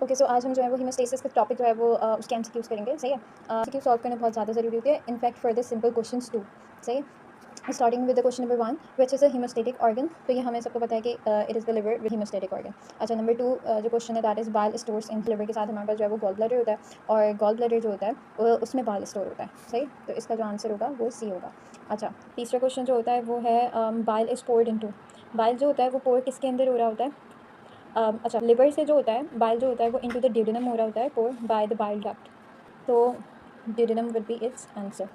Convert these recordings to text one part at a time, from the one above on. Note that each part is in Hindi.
ओके, सो आज हम जो है वो हीमोस्टेसिस का टॉपिक जो है वो उसके एमसीक्यूज़ करेंगे, सही है। एमसीक्यू सॉल्व करना बहुत ज़्यादा ज़रूरी होती है, in fact for the simple questions too, सही है। Starting with the question number 1, which is a haemostatic organ. तो ये हमें सबको पता है कि it is the liver with haemostatic organ. अच्छा, नंबर 2 जो क्वेश्चन है that is bile stores in liver. के साथ हमारे पास जो है वो गॉल ब्लैडर होता है, और गॉल ब्लैडर जो होता है उसमें बाइल स्टोर होता है, सही। तो इसका जो आंसर होगा वो सी होगा। अच्छा, तीसरा क्वेश्चन जो होता है वो है bile is poured into. Bile जो होता है वो पोर किसके अंदर हो रहा होता है? अच्छा, लिवर से जो होता है बाइल जो होता है वो इनटू द ड्यूडेनम हो रहा होता है, पोर बाय द बाइल डक्ट। तो duodenum will be it's answer.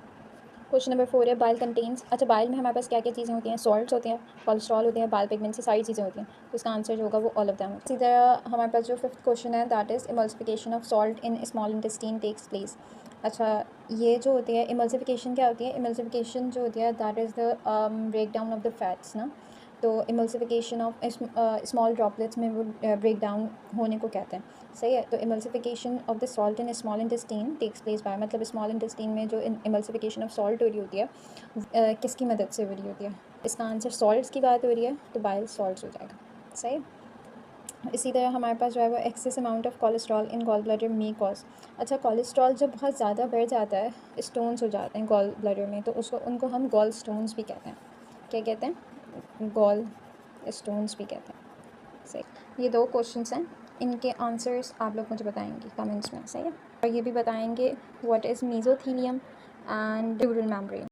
Question number 4 है बाइल कंटेन्स। अच्छा, बाइल में हमारे पास क्या क्या चीज़ें होती हैं? सॉल्ट्स होते हैं, कोलेस्ट्रॉल होते हैं, बाइल पिगमेंट्स, सारी चीज़ें होती हैं। तो इसका आंसर जो होगा वो ऑल ऑफ दैम। इसी तरह हमारे पास जो 5th क्वेश्चन है that is emulsification of salt in small intestine takes place. अच्छा, ये जो होती है इमल्सिफिकेशन क्या होती है? इमल्सिफिकेशन जो होती है that is the break down of the fats ना। तो इमल्सिफिकेशन ऑफ स्मॉल ड्रॉपलेट्स में वो ब्रेक डाउन होने को कहते हैं, सही है। तो emulsification of the salt in small intestine takes place by, मतलब स्मॉल इंटेस्टाइन में जो इमल्सिफिकेशन ऑफ सॉल्ट हो रही होती है किसकी मदद से हो रही होती है? इसका आंसर सॉल्ट्स की बात हो रही है, तो बाइल सॉल्ट्स हो जाएगा, सही। इसी तरह हमारे पास जो है वो excess amount of cholesterol in gall bladder may cause. अच्छा, कोलेस्ट्रॉल जब बहुत ज़्यादा बढ़ जाता है, स्टोन्स हो जाते हैं गॉल ब्लैडर में, तो उसको उनको हम गॉल स्टोन्स भी कहते हैं। क्या कहते हैं? गॉल स्टोन्स भी कहते हैं, सही। ये 2 क्वेश्चंस हैं, इनके आंसर्स आप लोग मुझे बताएंगे कमेंट्स में, सही है। और ये भी बताएंगे what is mesothelium and dural membrane.